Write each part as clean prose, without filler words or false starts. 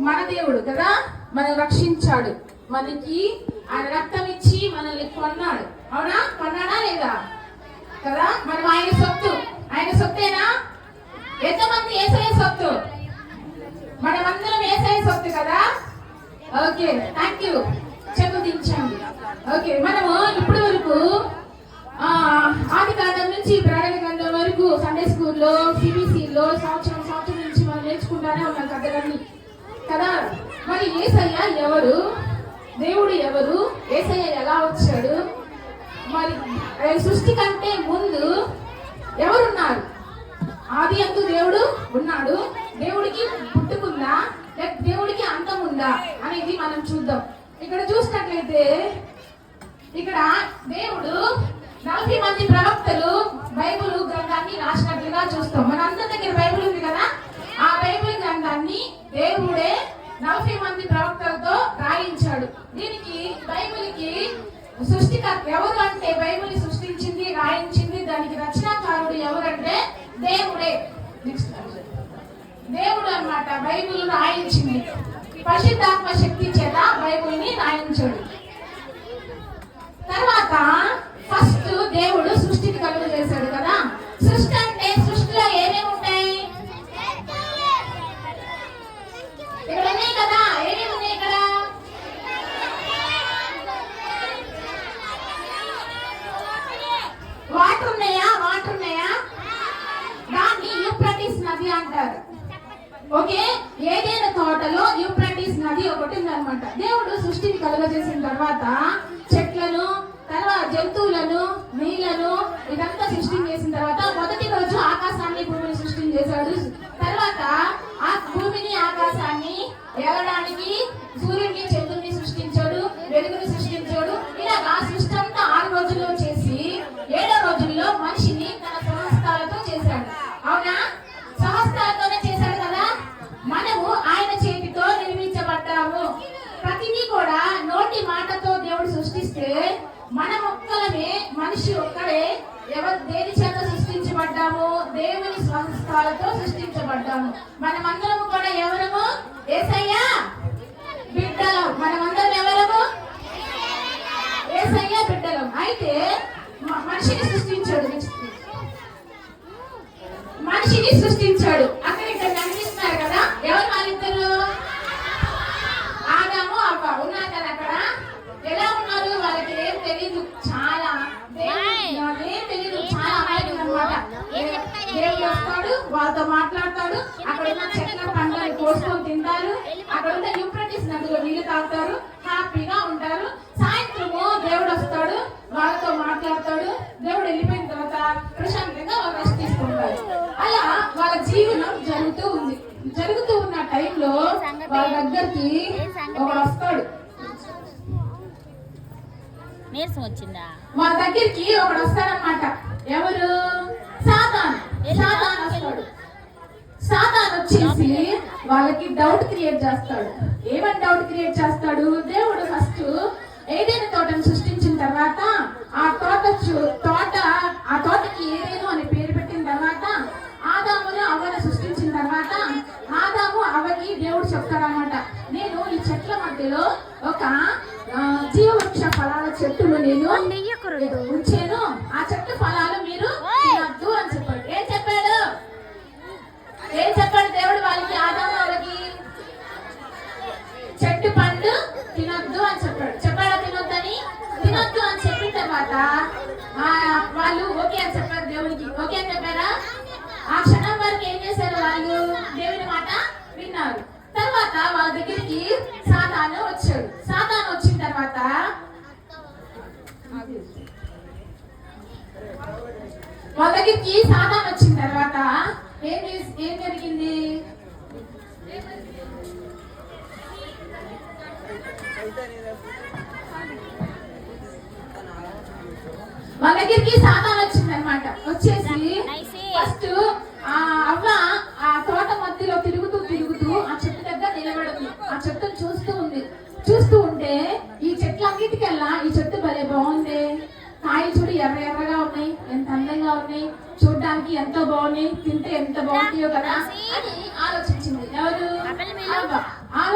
మన దేవుడు కదా, మనం రక్షించాడు, మనకి ఆయన రక్తం ఇచ్చి మనల్ని కొన్నాడు. అవునా? కొన్నాడా లేదా కదా? మనం ఆయన సొత్తు. ఆయన సొత్తేనా? ఎంతమంది యేసయ్య సొత్తు? మనమందరం యేసయ్య సొత్తు కదా. Okay, thank you. చెప్పు దించండి. ఓకే, మనము ఇప్పటి వరకు ఆది కాలం నుంచి ప్రకటన గ్రంథం వరకు సండే స్కూల్లో, సిబిసిలో సంవత్సరం నుంచి మనం నేర్చుకుంటానే ఉన్నాం కథలన్నీ కదా. మరి యేసయ్య ఎవరు? దేవుడు ఎవరు? యేసయ్య ఎలా వచ్చాడు? మరి సృష్టి కంటే ముందు ఎవరున్నారు? ఆది అందు దేవుడు ఉన్నాడు. దేవుడికి పుట్టుకుందా లేక దేవుడికి అంతం ఉందా అనేది మనం చూద్దాం. ఇక్కడ చూసినట్లయితే ఇక్కడ దేవుడు 40 మంది ప్రవక్తలు బైబిల్ గ్రంథాన్ని రాసినట్లుగా చూస్తాం. మన అందరి దగ్గర బైబిల్ ఉంది కదా. ఆ బైబిల్ గ్రంథాన్ని దేవుడే 40 మంది ప్రవక్తలతో రాయించాడు. దీనికి బైబిల్కి సృష్టికర్త ఎవరు అంటే, బైబిల్ సృష్టించింది, రాయించింది, దానికి రచనాకారుడు ఎవరంటే దేవుడే. దేవుడు అన్నమాట బైబిల్ రాయించింది. పరిశుద్ధాత్మ శక్తి చేత బైబిల్ని రాయించాడు. తర్వాత ఫస్ట్ దేవుడు సృష్టిని కలుగు చేశాడు కదా. సృష్టి అంటే సృష్టిలో ఏమేమి ఉంటాయి? ఇక్కడ ఉన్నాయి కదా. ఏమేమి ఉన్నాయి ఇక్కడ? వాటర్ ఉన్నాయా? వాటర్ ఉన్నాయా? దాన్ని యూఫ్రటీస్ నది అంటారు. ఓకే, ఏదైనా తోటలో యూఫ్రటీస్ నది ఒకటి ఉందన్నమాట. దేవుడు సృష్టిని కలుగజేసిన తర్వాత చెట్లను, తర్వాత జంతువులను, నీళ్లను, ఇదంతా సృష్టి చేసిన తర్వాత మొదటి రోజు ఆకాశాన్ని, భూమిని సృష్టి చేశాడు. తర్వాత ఆ భూమిని, ఆకాశాన్ని ఎగడానికి సూర్యుడిని, చంద్రుడిని సృష్టించాడు, వెలుగుని సృష్టించాడు. ఇలాగా సృష్టి అంతా 6 రోజుల్లో చేసి 7వ రోజుల్లో మనిషిని తన స్వహస్తాలతో చేశాడు. అవునా? స్వహస్తాలతోనే చేశాడు కదా. మనము ఆయన చేతితో నిర్మించబడ్డాము. ప్రతిదీ కూడా నోటి మాటతో దేవుడు సృష్టిస్తే మనం ఒక్కలమే, మనిషి ఒక్కడే ఎవరు దేని చేత సృష్టించబడ్డాము? దేవుని స్వహస్తాలతో సృష్టించబడ్డాము. మనమందరము కూడా ఎవరము? యేసయ్య బిడ్డలం. మనమందరం ఎవరము? యేసయ్య బిడ్డలం. అయితే మనిషిని సృష్టించాడు. మనిషిని సృష్టించాడు. అక్కడ ఇక్కడ కనిపిస్తున్నారు కదా. ఎవరు వాళ్ళిద్దరు? ఆదాము, అవ్వ ఉన్నారు కదా. అక్కడ ఎలా ఉన్నారు? వాళ్ళకి ఏం తెలీదు, చాలా ఏం తెలీదు, చాలా అమాయకులు అనమాట. దేవుడు వస్తాడు, వాళ్ళతో మాట్లాడతాడు, అక్కడ ఉన్న చెట్ల పండ్లను కోసుకొని తింటారు, అక్కడ ఉన్న యూఫ్రటీస్ నదిలో నీళ్లు తాగుతారు, హ్యాపీగా ఉంటారు. సాయంత్రము దేవుడు వస్తాడు, వాళ్ళతో మాట్లాడతాడు. దేవుడు వెళ్ళిపోయిన తర్వాత ప్రశాంతంగా వాళ్ళు రెస్ట్ తీసుకుంటారు. అలా వాళ్ళ జీవనం జరుగుతూ ఉన్న టైంలో వాళ్ళ దగ్గరికి ఒకడు వస్తాడు. వాళ్ళ దగ్గరికి ఒకడు వస్తాడనమాట. ఎవరు? సాతాను. సాతాను వస్తాడు. సాతాను వచ్చేసి వాళ్ళకి డౌట్ క్రియేట్ చేస్తాడు. ఏమని డౌట్ క్రియేట్ చేస్తాడు? దేవుడు ఫస్ట్ ఏదైనా తోటను సృష్టించిన తర్వాత ఆ తోటకి ఏదేను అని పేరు పెట్టిన తర్వాత ఆదామును, అవ్వను సృష్టించిన తర్వాత ఆదాము, అవ్వకి దేవుడు చెప్తాడన్నమాట, నేను ఈ చెట్ల మధ్యలో ఒక జీవవృక్ష ఫలాల చెట్టును నేను ఉంచాను, ఆ చెట్టు ఫలాలు మీరు తినద్దు అని చెప్పాడు. ఏం చెప్పాడు దేవుడు వాళ్ళకి? ఆదాము, అవ్వకి చెట్టు పండు తినొద్దు అని చెప్పాడు. చెప్పాడా? తినొద్దు అని చెప్పిన తర్వాత వాళ్ళు ఓకే అని చెప్పారు. దేవుడికి ఓకే అని చెప్పారా? ఆ క్షణం వరకు ఏం చేశారు? వాళ్ళు దేవుని మాట విన్నారు. తర్వాత వాళ్ళ దగ్గరికి సాతాను వచ్చాడు. సాతాను వచ్చిన తర్వాత వాళ్ళ దగ్గరికి సాతాను వచ్చిన తర్వాత ఏం జరిగింది? వాళ్ళ దగ్గరికి సాతాను వచ్చింది అనమాట. వచ్చేసి ఫస్ట్ అవ్వ ఆ తోట మధ్యలో తిరుగుతూ ఆ చెట్టు దగ్గర నిలబడింది. ఆ చెట్టును చూస్తూ ఉంటే ఈ చెట్లన్నిటికల్లా ఈ చెట్టు భలే బాగుంది, కాయలు చూడు ఎర్రగా ఉన్నాయి, ఎంత అందంగా ఉన్నాయి, చూడడానికి ఎంతో బాగున్నాయి, తింటే ఎంత బాగుంటాయో కదా అని ఆలోచించింది. ఎవరు? అవ్వ.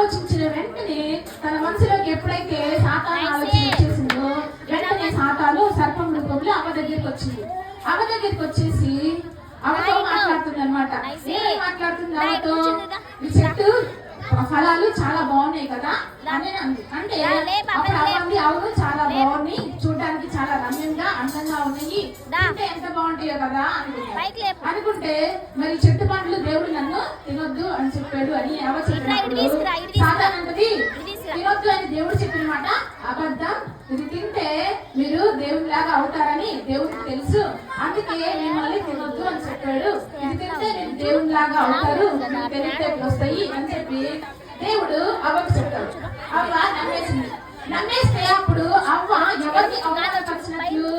ఆలోచించిన వెంటనే తన మనసులోకి ఎప్పుడైతే సాతాను ఆలోచన వచ్చేసిందో వెంటనే సాతాను సర్పం రూపంలో అవ్వ దగ్గరికి వచ్చింది. అవ్వ దగ్గరికి వచ్చేసి అవతో మాట్లాడుతుంది అనమాట. ఏమని మాట్లాడుతుంది అవతో? ఈ చెట్టు ఫలాలు చాలా బాగున్నాయి కదా అని అంది. అంటే అప్పుడు అవ్వంది అవును చాలా బాగున్నాయి, చూడడానికి చాలా రమ్యంగా అందంగా ఉన్నాయి, అంటే ఎంత బాగుంటాయో కదా అనుకుంటే మరి చెట్టు పండ్లు దేవుడు నన్ను తినొద్దు అని చెప్పాడు అని అవ్వ చెప్పినప్పుడు సాధారణది తినొద్దు అని దేవుడు చెప్పిన మాట అబద్ధం, ఇది తింటే మీరు దేవుడిలాగా అవుతారని దేవుడికి తెలుసు, అందుకే మిమ్మల్ని తినొద్దు అని చెప్పాడు. ఇది తింటే మీరు దేవుడిలాగా అవుతారు, తెలివితేటలు వస్తాయి అని చెప్పి దేవుడు అవ్వకు చెప్పాడు. అవ్వ నమ్మేసింది. నమ్మేస్తే అప్పుడు అవ్వ ఎవరిని అవమానపరిచినట్లు?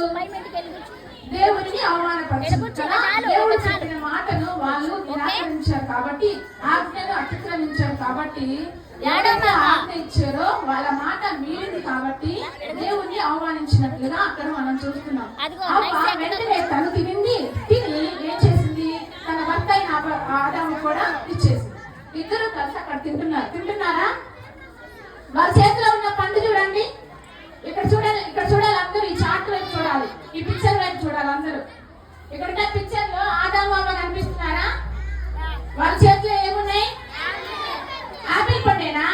దేవుడిని అవమానపరిచింది కదా. దేవుడు చెప్పిన మాటను వాళ్ళు నిరాకరించారు కాబట్టి, ఆజ్ఞను అతిక్రమించారు కాబట్టి, ఎవరైతే ఆజ్ఞ ఇచ్చారో వాళ్ళ మాట మీరింది కాబట్టి దేవుణ్ణి అవమానించినట్లుగా అక్కడ మనం చూస్తున్నాం. అవ్వ వెంటనే తను తిని ఏం చేసింది? తన భర్త అయిన ఆదాము కూడా ఇచ్చేసింది. ఇద్దరు కలిసి అక్కడ తింటున్నారా? వాళ్ళ చేతిలో ఉన్న పండు చూడండి, ఇక్కడ చూడాలి అందరూ. ఈ చార్ట్ వైపు చూడాలి, ఈ పిక్చర్ వైపు చూడాలి అందరూ. ఇక్కడ పిక్చర్ లో ఆదాము అవ్వ కనిపిస్తున్నారా? వాళ్ళ చేతిలో ఏమున్నాయి? ఆపిల్ పండేనా?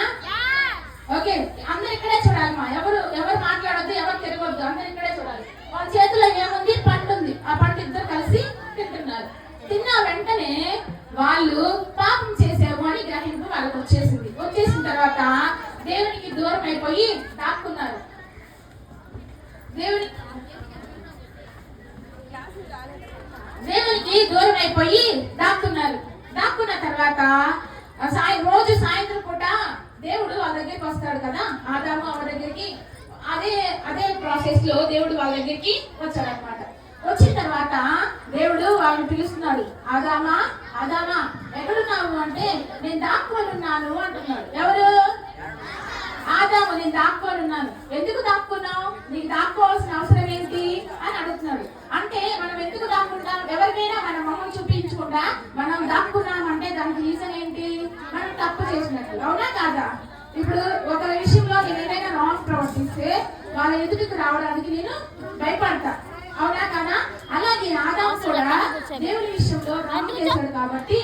ఓకే, అందరు ఇక్కడే చూడాలి. మా ఎవరు మాట్లాడొద్దు, ఎవరు తిరగొద్దు, అందరు ఇక్కడే చూడాలి. వాళ్ళ చేతిలో ఏముంది? పండు ఉంది. ఆ పండు ఇద్దరు కలిసి తింటున్నారు. తిన్న వెంటనే వాళ్ళు పాపం చేసాము అని గ్రహింపు వాళ్ళకి వచ్చేసిన తర్వాత దేవునికి దూరం అయిపోయి దాక్కున్నారు. దేవునికి దూరం అయిపోయి దాక్కున్న తర్వాత రోజు సాయంత్రం పూట దేవుడు వాళ్ళ దగ్గరికి వస్తాడు కదా, ఆదాము అవ్వ దగ్గరికి. అదే ప్రాసెస్ లో దేవుడు వాళ్ళ దగ్గరికి వచ్చాడు అనమాట. వచ్చిన తర్వాత దేవుడు వాళ్ళని పిలుస్తున్నాడు. ఆదామా ఎక్కడున్నావు అంటే నేను దాక్కొని ఉన్నాను అంటున్నాడు. ఎవరు? ఆదాము, నేను దాక్కొని ఉన్నాను. ఎందుకు దాక్కున్నావు? నీకు దాక్కోవాల్సిన అవసరం ఏంటి అని అడుగుతున్నాడు. అంటే మనం ఎందుకు దాక్కుంటాం? ఎవరికైనా మన మొహం చూపించకుండా మనం దాక్కున్నాం అంటే దానికి రీజన్ ఏంటి? మనం తప్పు చేసినట్టు, అవునా కాదా? ఇప్పుడు ఒక విషయంలో నేను ఏదైనా రాంగ్ ప్రవర్తిస్తే వాళ్ళ ఎదుటికి రావడానికి నేను భయపడతా, అవునా కదా? అలాగే ఆదాము కూడా దేవుని విషయంలో రాంగ్ చేశాడు కాబట్టి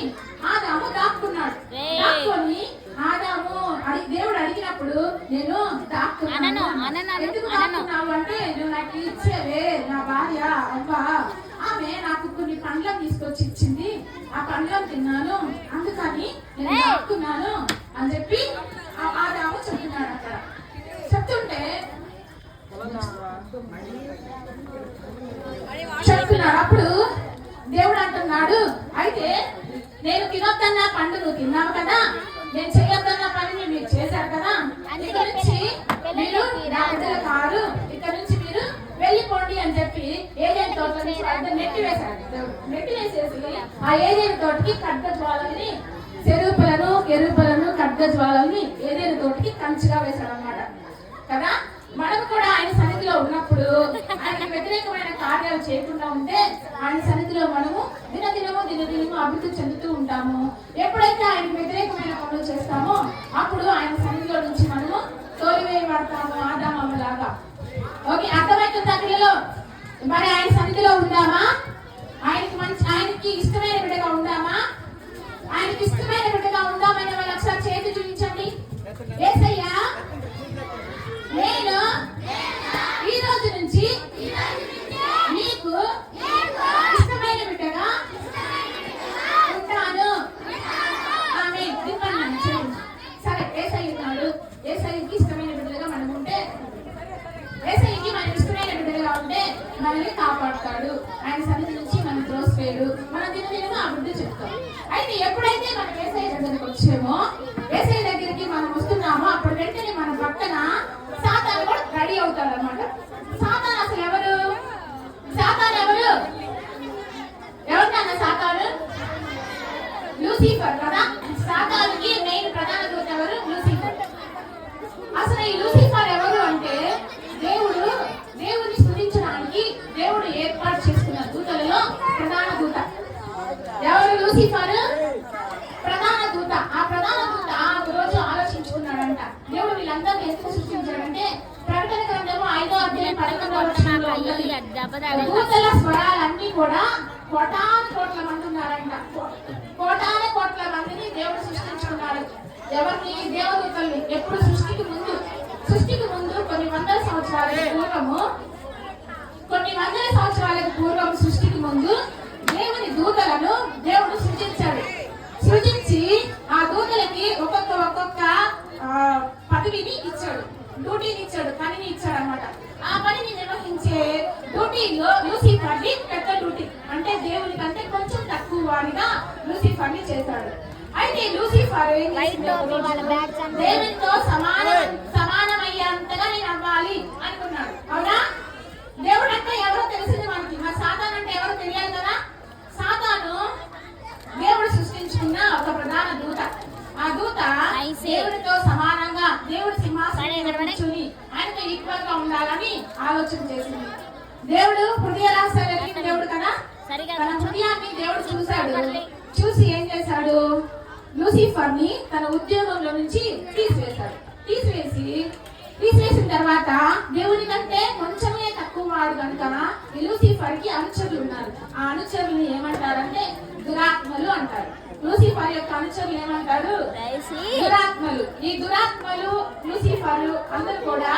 ఆదాము దాక్కున్నాడు. దాక్కొని ఆదాము దేవుడు అడిగినప్పుడు నేను దాక్కున్నాను. ఎందుకు దాక్కున్నావు అంటే, నువ్వు నాకు ఇచ్చేవే నా భార్య అవ్వ, ఆమె నాకు కొన్ని పండ్లను తీసుకొచ్చి ఇచ్చింది, ఆ పండ్లను తిన్నాను, అందుకని నేను దాక్కున్నాను అని చెప్పి ఆదాము చెప్తున్నాడు. అక్కడ చెప్తున్నాడు. అప్పుడు దేవుడు అంటున్నాడు, అయితే నేను తినొద్దన్న పండు నువ్వు తిన్నావు కదా, నేను చేయొద్దన్న పనిని మీరు చేశారు కదా, ఇక్కడ నుంచి మీరు నా బిడ్డలు కారు, ఇక్కడ నుంచి మీరు వెళ్ళిపోండి అని చెప్పి ఏదైనా తోట నెట్టి వేశాడు. నెట్టి వేసేసి ఆ ఏదైనా తోటకి ఖడ్గ జ్వాలని, ఎరుపులను ఖడ్గ జ్వాలని ఏదైనా తోటకి కంచిగా వేశాడు అన్నమాట కదా. మనం కూడా ఆయన సన్నిధిలో ఉన్నప్పుడు ఆయనకి వ్యతిరేకమైన కార్యాలు చేయకుండా ఉంటే ఆయన సన్నిధిలో మనము దినదినము అభివృద్ధి చెందుతూ ఉంటాము. ఎప్పుడైతే ఆయనకు వ్యతిరేకమైన పనులు చేస్తామో అప్పుడు ఆయన సన్నిధిలో నుంచి మనము తోలివేయబడతాము, ఆదాము అవ్వలాగా. ఓకే, అర్థమవుతుందా పిల్లలు? మరి ఆయన సన్నిధిలో ఉందామా? ఆయనకి ఇష్టమైన బిడ్డగా ఉందామా? ఆయనకి ఇష్టమైన బిడ్డగా ఉందామని వాళ్ళు ఒకసారి చేతి చూపించండి. యేసయ్యా, నేను ఈ రోజు నుంచి నీకు ఇష్టమైన బిడ్డగా ఉంటాను. ఆమేన్. సరే, యేసయ్య ఉన్నాడు. యేసయ్యకి ఇష్టమైన బిడ్డగా మనం ఉంటే, యేసయ్యకి మనం ఇష్టమైన బిడ్డగా ఉంటే మనల్ని కాపాడుతాడు. ఆయన సన్నిధి నుంచి మనం త్రోసివేయడు. మన దినదినము అభివృద్ధి చెప్తాం. అయితే ఎప్పుడైతే మనం యేసయ్య దగ్గరికి వచ్చామో, యేసయ్య దగ్గరికి మనం వస్తున్నామో, అప్పుడు వెంటనే మన పక్కన సాతాను కూడా రెడీ అవుతాడు అనమాట. సాతాను అసలు ఎవరు? ఎవరికన్నా సాతాను? లూసిఫర్ కదా. సాతానుకి మెయిన్ ప్రధాన దూత ఎవరు? లూసిఫర్. అసలు ఈ లూసిఫర్ ఎవరు అంటే, దేవుడిని స్తుతించడానికి దేవుడు ఏర్పాటు చేసుకున్న దూతలలో ప్రధాన దూత. ఎవరు లూసిఫర్? ప్రధాన దూత. ఆ ప్రధాన దూత ఆ రోజు ఆలోచించుకున్నాడు. దూతల స్వరాలన్నీ కూడా కోటాను కోట్ల మంది ఉన్నారంట. కోటాను కోట్ల మందిని దేవుడు సృష్టించుకున్నాడు. ఎవరిని? దేవదూతల్ని. ఎప్పుడు? సృష్టికి ముందు కొన్ని వందల సంవత్సరాలకు పూర్వం సృష్టికి ముందు దేవుని దూతలను దేవుడు సృజించి ఆ దూతలకి ఒక్కొక్క పదవిని ఇచ్చాడు, డ్యూటీని ఇచ్చాడు, పనిని ఇచ్చాడు అనమాట. ఆ పనిని నిర్వహించే డ్యూటీలో లూసిఫర్ ని పెద్ద డ్యూటీ, అంటే దేవుని కంటే కొంచెం తక్కువ వాడిగా లూసిఫర్ ని చేశాడు. అయితే లూసిఫర్ దేవునితో సమానమయ్యేంతగా నేను అవ్వాలి అనుకున్నాడు. అవునా? దేవుడు అంటే ఎవరో తెలిసింది మనకి, మరి సాతాను అంటే ఎవరో తెలియాలి కదా. సాతాను దేవుడు సృష్టించుకున్న ఒక ప్రధాన దూత. ఆ దూత దేవుడితో సమానంగా దేవుడి సింహాసనం కూర్చుని ఆయనతో ఈక్వల్ గా ఉండాలని ఆలోచన చేసింది. దేవుడు హృదయ రహస్యాలు దేవుడు కదా, తన హృదయాన్ని దేవుడు చూసి ఏం చేశాడు? లూసిఫర్ ని తన ఉద్యోగంలో నుంచి తీసివేసిన తర్వాత దేవుని కంటే కొంచెమే తక్కువ వాడు కనుక లూసిఫర్ కి అనుచరులు ఉన్నారు. ఆ అనుచరులు ఏమంటారంటే దురాత్మలు అంటారు. లూసిఫర్ యొక్క అనుచరులు ఏమంటారు? దురాత్మలు. ఈ దురాత్మలు లూసిఫర్ అందరూ కూడా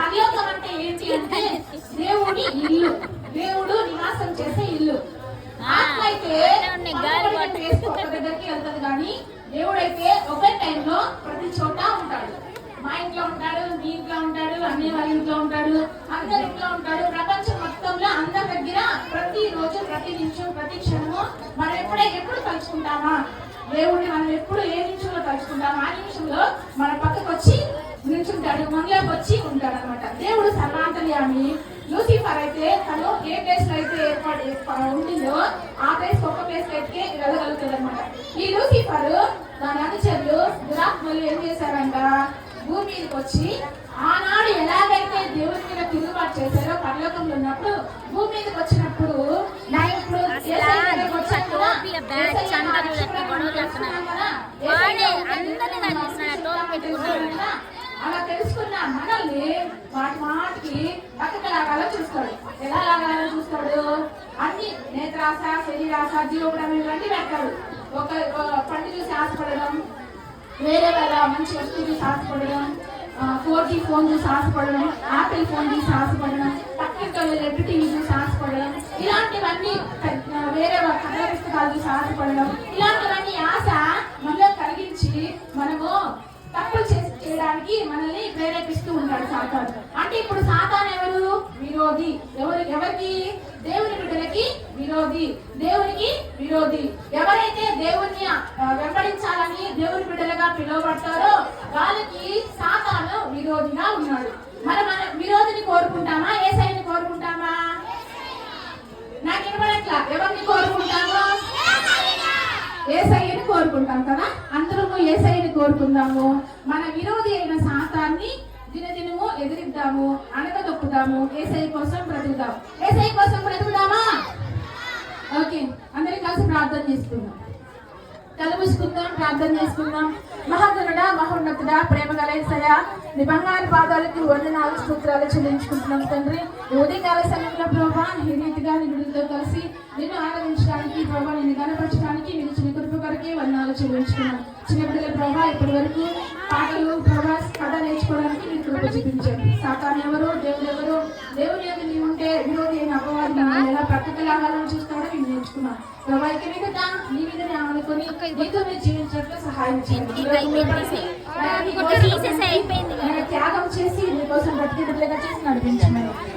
పరలోకం అంటే ఏంటి అంటే దేవుని ఇల్లు, దేవుడు నివాసం చేసే ఇల్లు. ఆత్మ అయితే ఒక దగ్గరికి వెళ్తాడు, కానీ దేవుడైతే ఒకే టైంలో ప్రతి చోట ఉంటాడు. మా ఇంట్లో ఉంటాడు, మీ ఇంట్లో ఉంటాడు, అన్ని వాళ్ళ ఇంట్లో ఉంటాడు, అందరి ఇంట్లో ఉంటాడు. ప్రపంచం మొత్తంలో అందరి దగ్గర ప్రతి రోజు, ప్రతి నిమిషం, ప్రతి క్షణము మనం ఎప్పుడు తలుచుకుంటామా దేవుడిని, మనం ఎప్పుడు ఏ నిమిషంలో తలుచుకుంటామా ఆ నిమిషంలో మన పక్కకు వచ్చి నిల్చుంటాడు, మనలోకి వచ్చి ఉంటాడు అనమాట. దేవుడు సర్వాంతర్యామి. లూసిఫర్ అయితే తను ఏ ప్లేస్ లో అయితే ఉంటుందో ఆ ప్లేస్ ఒక ప్లేస్ అయితే వెళ్ళగలుగుతుంది అనమాట. ఈ లూసిఫర్ దాని అనుచరులు దురాత్మలు ఏం చేశారంట? భూమి మీదకి వచ్చి ఆనాడు ఎలాగైతే దేవుడి మీద తిరుగుబాటు చేశారో పరలోకంలో ఉన్నప్పుడు భూమి మీదకి వచ్చినప్పుడు అలా తెలుసుకున్న మనల్ని మాటికి పక్కకి లాగాలో చూస్తాడు. ఎలా లాగాలో చూస్తాడు? అన్ని నేత్రాశ, శరీరాశ, జీవగుణం ఇవన్నీ పెడతాడు. ఒక పండు చూసి ఆశపడడం, వేరే వాళ్ళ మంచి వస్తువు చూసి ఆశపడడం, 4G ఫోన్ చూసి ఆశపడడం, యాపిల్ ఫోన్ చూసి ఆశపడడం, పక్కకి రెడ్ టీవీ చూసి ఆశపడడం, ఇలాంటివన్నీ వేరే కథల పుస్తకాలు చూసి ఆశపడడం, ఇలాంటివన్నీ ఆశ మనలో కలిగించి మనము తప్పులు చేయడానికి మనల్ని ప్రేరేపిస్తూ ఉంటాడు సాతాను. అంటే ఇప్పుడు సాతాను ఎవరు? విరోధి. ఎవరికి? దేవుని బిడ్డలకి విరోధి, దేవునికి విరోధి. ఎవరైతే దేవుణ్ణి వెంబడించాలని దేవుని బిడ్డలుగా పిలువబడతారో వాళ్ళకి సాతాను విరోధిగా ఉన్నాడు. మన విరోధిని కోరుకుంటామా? యేసయ్యని కోరుకుంటామా? నాకు వినపడట్లా. ఎవరిని కోరుకుంటామో? యేసయ్యని కోరుకుంటాం కదా. అందరము యేసయ్యని కోరుకుందాము. మన విరోధి అయిన సాతాన్ని దినదినము ఎదిరిద్దాము, అనగదొక్కుదాము. యేసయ్య కోసం బ్రతుకుదాం. యేసయ్య కోసం బ్రతుకుదామా? ఓకే, అందరం కలిసి ప్రార్థన చేసుకుందాం. కళ్ళు మూసుకుందాం, ప్రార్థన చేసుకుందాం. మహాగణుడా, మహోన్నతుడా, ప్రేమ గల యేసయ్య, నీ బంగారు పాదాలకి వందనాలు, స్తోత్రాలు చెల్లించుకుంటున్నాం తండ్రి. ఉదయకాల సమయంలో ప్రభా ఈ రీతిగా నీ బిడ్డలతో కలిసి నిన్ను ఆరాధించడానికి, ప్రభా నిన్ను కనపరచడానికి మీరు చిన్న కృప కొరకే వందనాలు చెల్లించుకున్నాం. చిన్న బిడ్డల ప్రభా ఇప్పటి వరకు పాటలు, ప్రభా కథ నేర్చుకోవడానికి మీరు కృప చూపించారు. సాతాను ఎవరు? దేవుడు ఎవరు? దేవుని యొక్క నీ ఉంటే విరోధి అయిన అపవాది ఎలా ప్రకృతి లాగాలని చూస్తాడో మేము నేర్చుకున్నాం. ప్రభా ఇక మీద నీ మీదనే ఆనుకొని నీతో మీరు జీవించడానికి సహాయం చేయండి. త్యాగం చేసి నీకోసం బ్రతికి బిడ్డలుగా చేసి నడిపించమని